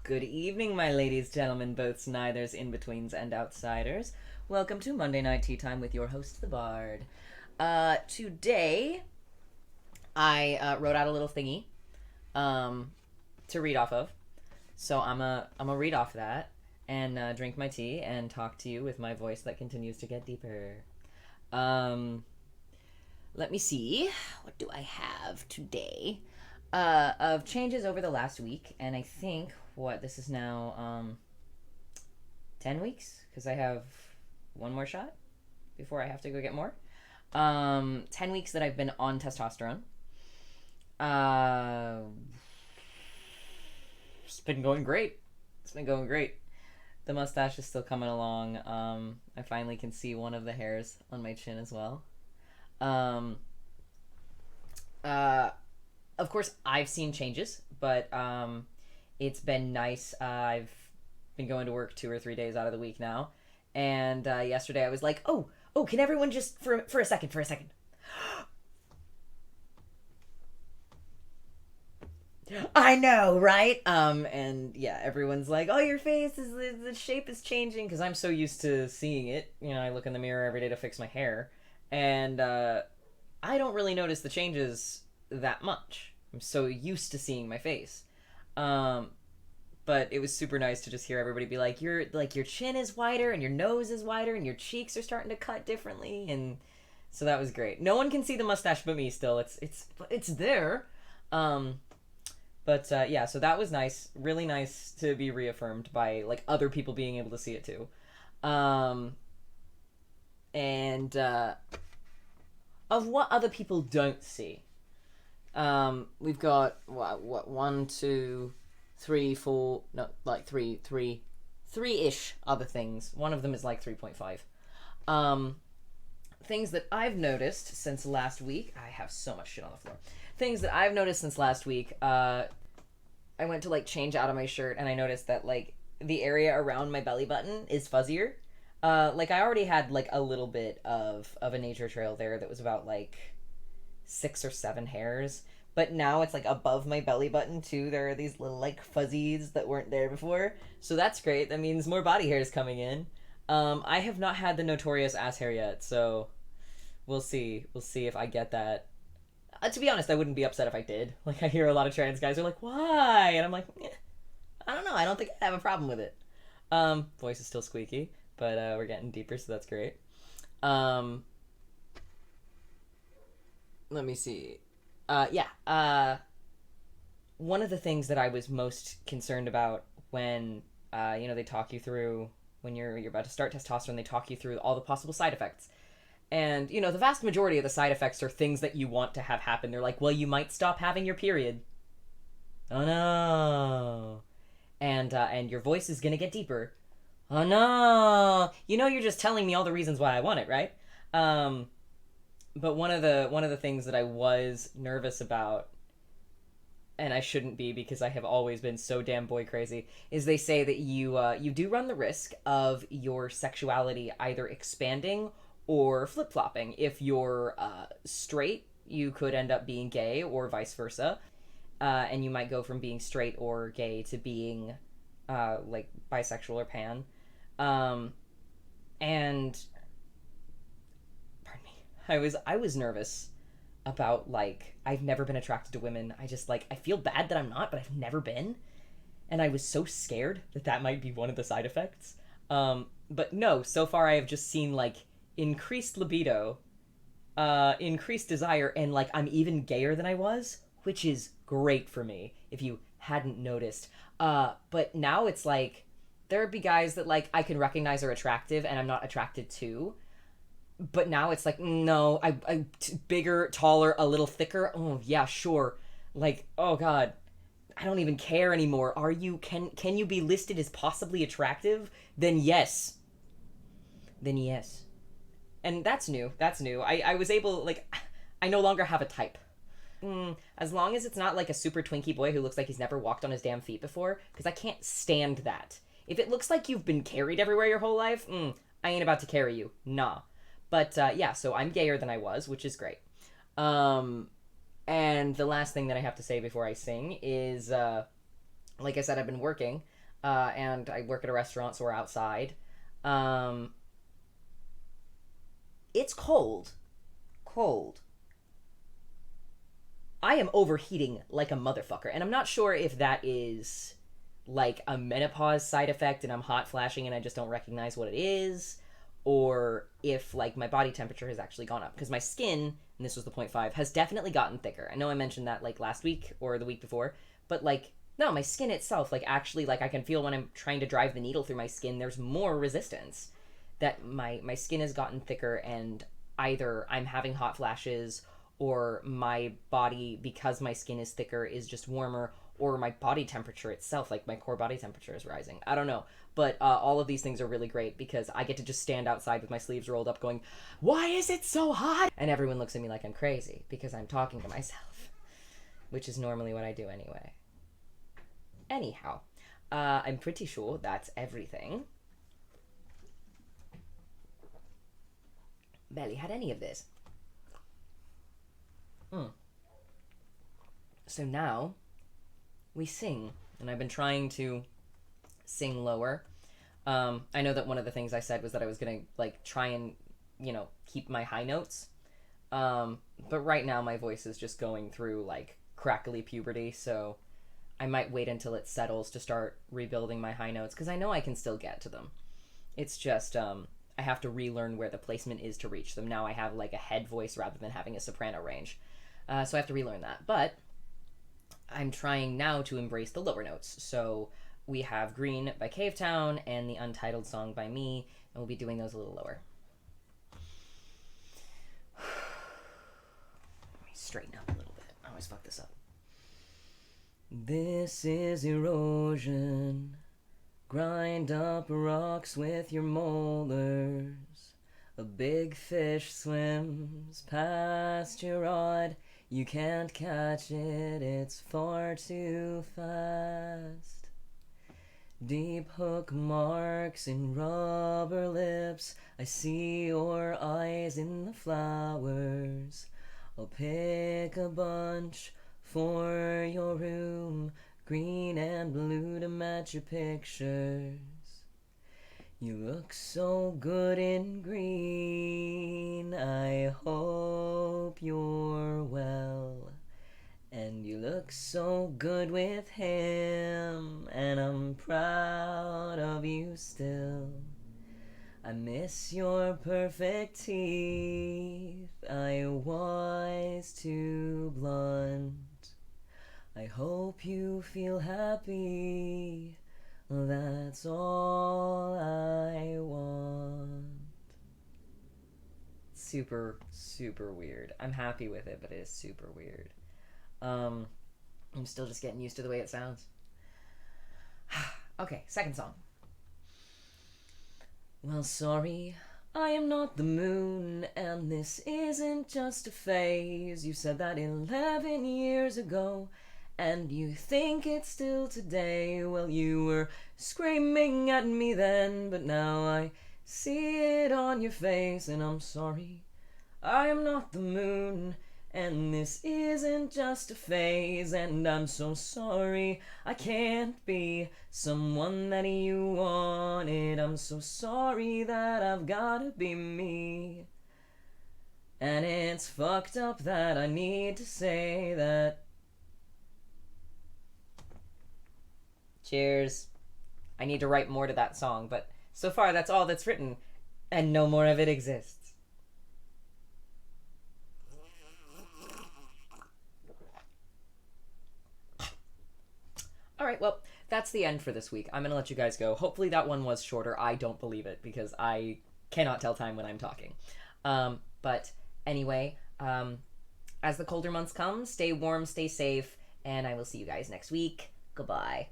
Good evening, my ladies, gentlemen, boths, neithers, in-betweens, and outsiders. Welcome to Monday Night Tea Time with your host, the Bard. Today, I wrote out a little thingy to read off of. So I'm a read off that and drink my tea and talk to you with my voice that continues to get deeper. Um, Let me see. What do I have today? Of changes over the last week, and I think this is now 10 weeks because I have one more shot before I have to go get more. 10 weeks that I've been on testosterone. It's been going great. The mustache is still coming along. I finally can see one of the hairs on my chin as well. Um, of course, I've seen changes, but it's been nice. I've been going to work 2 or 3 days out of the week now, and yesterday I was like, oh, can everyone just for a second. I know, right? And yeah, everyone's like, "Oh, your face is the shape is changing," because I'm so used to seeing it. I look in the mirror every day to fix my hair, and I don't really notice the changes that much. I'm so used to seeing my face. Um, but it was super nice to just hear everybody be like, your chin is wider and your nose is wider and your cheeks are starting to cut differently, and so that was great. No one can see the mustache but me still. It's there. Um, but yeah, so that was nice. Really nice to be reaffirmed by like other people being able to see it too. Um, and of what other people don't see. We've got what 1, 2, 3, 4, no, like three-ish other things. One of them is like 3.5. Um, Things that I've noticed since last week. I have so much shit on the floor. Things that I've noticed since last week. I went to like change out of my shirt and I noticed that like the area around my belly button is fuzzier. Like I already had like a little bit of a nature trail there that was about like 6 or 7 hairs, but now it's like above my belly button too. There are these little like fuzzies that weren't there before, so that's great. That means more body hairs coming in. I have not had the notorious ass hair yet, so we'll see. We'll see if I get that. To be honest, I wouldn't be upset if I did. Like I hear a lot of trans guys are like, "Why?" And I'm like, I don't know. I don't think I have a problem with it. Voice is still squeaky, but we're getting deeper, so that's great. Um, Let me see. Yeah. One of the things that I was most concerned about when they talk you through when you're about to start testosterone, they talk you through all the possible side effects. And the vast majority of the side effects are things that you want to have happen. They're like, well, you might stop having your period. Oh no. And your voice is gonna get deeper. Oh no. You're just telling me all the reasons why I want it, right? Um, but one of the things that I was nervous about, and I shouldn't be because I have always been so damn boy crazy, is they say that you do run the risk of your sexuality either expanding or flip flopping. If you're straight, you could end up being gay, or vice versa, and you might go from being straight or gay to being like bisexual or pan. Um, and pardon me, I was nervous about like I've never been attracted to women. I just like I feel bad that I'm not, but I've never been, and I was so scared that that might be one of the side effects. But no, so far I have just seen like increased libido, increased desire, and like I'm even gayer than I was, which is great for me. If you hadn't noticed, but now it's like there'd be guys that like I can recognize are attractive, and I'm not attracted to, but now it's like no, bigger, taller, a little thicker. Oh yeah, sure. Like oh god, I don't even care anymore. Are you can you be listed as possibly attractive? Then yes. Then yes. And that's new. That's new. I was able like I no longer have a type. As long as it's not like a super twinky boy who looks like he's never walked on his damn feet before, because I can't stand that. If it looks like you've been carried everywhere your whole life, I ain't about to carry you. Nah. But yeah, so I'm gayer than I was, which is great. Um, and the last thing that I have to say before I sing is, like I said, I've been working. and I work at a restaurant, so we're outside. Um, it's cold. Cold. I am overheating like a motherfucker, and I'm not sure if that is like a menopause side effect and I'm hot flashing and I just don't recognize what it is, or if like my body temperature has actually gone up, because my skin, and this was the point 5, has definitely gotten thicker. I know I mentioned that like last week or the week before, but like no, my skin itself, like actually, like I can feel when I'm trying to drive the needle through my skin, there's more resistance. That my skin has gotten thicker, and either I'm having hot flashes, or my body, because my skin is thicker, is just warmer, or my body temperature itself, like my core body temperature, is rising. I don't know. But all of these things are really great because I get to just stand outside with my sleeves rolled up going, why is it so hot? And everyone looks at me like I'm crazy because I'm talking to myself, which is normally what I do anyway. Anyhow, I'm pretty sure that's everything. Barely had any of this. So now we sing, and I've been trying to sing lower. I know that one of the things I said was that I was gonna like try and keep my high notes. But right now my voice is just going through like crackly puberty, so I might wait until it settles to start rebuilding my high notes, because I know I can still get to them. It's just I have to relearn where the placement is to reach them. Now I have like a head voice rather than having a soprano range. So I have to relearn that. But I'm trying now to embrace the lower notes. So we have Green by Cavetown and the Untitled song by me, and we'll be doing those a little lower. Let me straighten up a little bit. I always fuck this up. This is erosion. Grind up rocks with your molars. A big fish swims past your rod. You can't catch it, it's far too fast. Deep hook marks in rubber lips. I see your eyes in the flowers. I'll pick a bunch for your room, green and blue to match your pictures. You look so good in green, I hope you're well. And you look so good with him, and I'm proud of you still. I miss your perfect teeth, I was too blunt. I hope you feel happy, that's all I want. Super, super weird. I'm happy with it, but it is super weird. I'm still just getting used to the way it sounds. Okay, second song. Well, sorry, I am not the moon, and this isn't just a phase. You said that 11 years ago, and you think it's still today. Well, you were screaming at me then, but now I see it on your face, and I'm sorry, I am not the moon, and this isn't just a phase, and I'm so sorry I can't be someone that you wanted. I'm so sorry that I've gotta be me. And it's fucked up that I need to say that. Cheers. I need to write more to that song, but so far that's all that's written, and no more of it exists. All right, well, that's the end for this week. I'm going to let you guys go. Hopefully that one was shorter. I don't believe it because I cannot tell time when I'm talking. But anyway, as the colder months come, stay warm, stay safe, and I will see you guys next week. Goodbye.